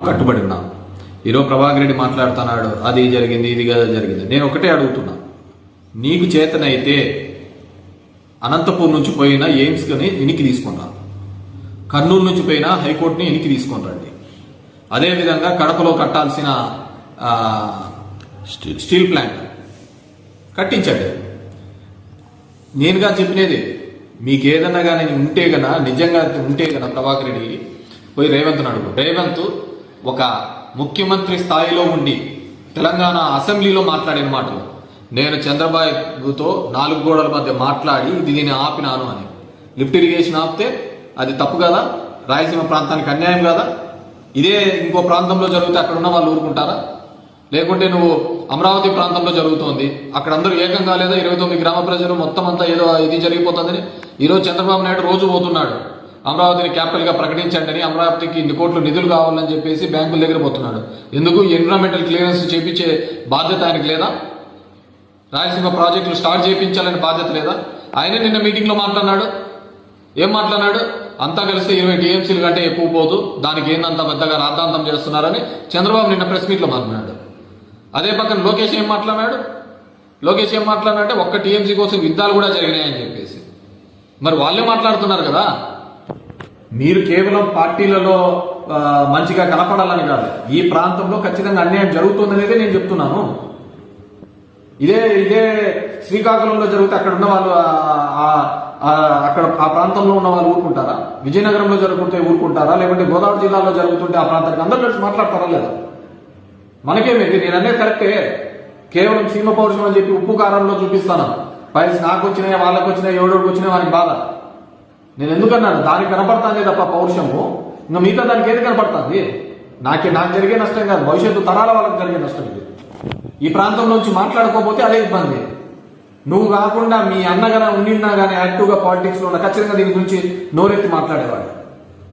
కట్టుబడి ఉన్నాను. ఈరోజు ప్రభాకర్ రెడ్డి మాట్లాడుతున్నాడు, అది జరిగింది ఇది జరిగింది. నేను ఒకటే అడుగుతున్నా, నీకు చేతనైతే అనంతపూర్ నుంచి పోయిన ఎయిమ్స్ని ఎనికి తీసుకున్నా, కర్నూలు నుంచి పోయిన హైకోర్టుని ఎనికి తీసుకొని రండి. అదేవిధంగా కడపలో కట్టాల్సిన స్టీల్ ప్లాంట్ కట్టించండి. నేనుగా చెప్పినది మీకు ఏదన్నా కానీ ఉంటే గన, నిజంగా ఉంటే గన ప్రభాకర్ రెడ్డి పోయి రేవంత్ని అడుగు. రేవంత్ ఒక ముఖ్యమంత్రి స్థాయిలో ఉండి తెలంగాణ అసెంబ్లీలో మాట్లాడిన మాటలు, నేను చంద్రబాబుతో 4 గోడల మధ్య మాట్లాడి దీన్ని ఆపినాను అని. లిఫ్ట్ ఇరిగేషన్ ఆపితే అది తప్పు కదా, రాయలసీమ ప్రాంతానికి అన్యాయం కదా. ఇదే ఇంకో ప్రాంతంలో జరిగితే అక్కడ ఉన్న వాళ్ళు ఊరుకుంటారా? లేకుంటే నువ్వు అమరావతి ప్రాంతంలో జరుగుతోంది, అక్కడ అందరూ ఏకం కాలేదా? 29 గ్రామ ప్రజలు మొత్తం అంతా ఏదో ఇది జరిగిపోతుందని ఈరోజు చంద్రబాబు నాయుడు రోజు పోతున్నాడు, అమరావతిని క్యాపిటల్ గా ప్రకటించండి అని, అమరావతికి ఇన్ని కోట్లు నిధులు కావాలని చెప్పేసి బ్యాంకుల దగ్గర పోతున్నాడు. ఎందుకు? ఎన్విరాన్మెంటల్ క్లియరెన్స్ చేపించే బాధ్యత ఆయనకు లేదా? రాయలసీమ ప్రాజెక్టులు స్టార్ట్ చేయించాలని బాధ్యత లేదా? ఆయనే నిన్న మీటింగ్ లో మాట్లాడినాడు. ఏం మాట్లాడినాడు? అంతా కలిస్తే 20 టీఎంసీలు కంటే ఎక్కువ పోదు, దానికి ఏందంత పెద్దగా రాద్ధాంతం చేస్తున్నారని చంద్రబాబు నిన్న ప్రెస్ మీట్ లో మాట్లాడినాడు. అదే పక్కన లోకేష్ ఏం మాట్లాడినాడు? లోకేష్ ఏం మాట్లాడినంటే ఒక్క టీఎంసీ కోసం యుద్ధాలు కూడా జరిగినాయని చెప్పేసి. మరి వాళ్ళే మాట్లాడుతున్నారు కదా. మీరు కేవలం పార్టీలలో మంచిగా కనపడాలని కాదు, ఈ ప్రాంతంలో ఖచ్చితంగా అన్యాయం జరుగుతుందనేదే నేను చెప్తున్నాను. ఇదే శ్రీకాకుళంలో జరిగితే అక్కడ ఉన్న వాళ్ళు అక్కడ ఆ ప్రాంతంలో ఉన్న వాళ్ళు ఊరుకుంటారా? విజయనగరంలో జరుగుతుంటే ఊరుకుంటారా? లేకుంటే గోదావరి జిల్లాలో జరుగుతుంటే ఆ ప్రాంతానికి అందరూ కలిసి మాట్లాడతారా లేదా? మనకేమేంటి? నేను అనేది కరెక్టే. కేవలం సీమ పౌరుషం అని చెప్పి ఉప్పు కారంలో చూపిస్తాను. ఫైల్స్ నాకు వచ్చినాయి, వాళ్ళకి వచ్చినాయి, ఎవరికి వచ్చినాయి వారికి బాధ. నేను ఎందుకన్నాను? దానికి కనపడుతుంది తప్ప పౌరుషము, ఇంకా మిగతా దానికి ఏది కనపడుతుంది? నాకు జరిగే నష్టం కాదు, భవిష్యత్తు తరాల వాళ్ళకి జరిగే నష్టం ఇది. ఈ ప్రాంతం నుంచి మాట్లాడుకోకపోతే అదే ఇబ్బంది. నువ్వు కాకుండా మీ అన్నగానే ఉండినా కానీ యాక్టివ్గా పాలిటిక్స్ లో ఉన్న ఖచ్చితంగా దీని గురించి నోరెత్తి మాట్లాడేవాడు.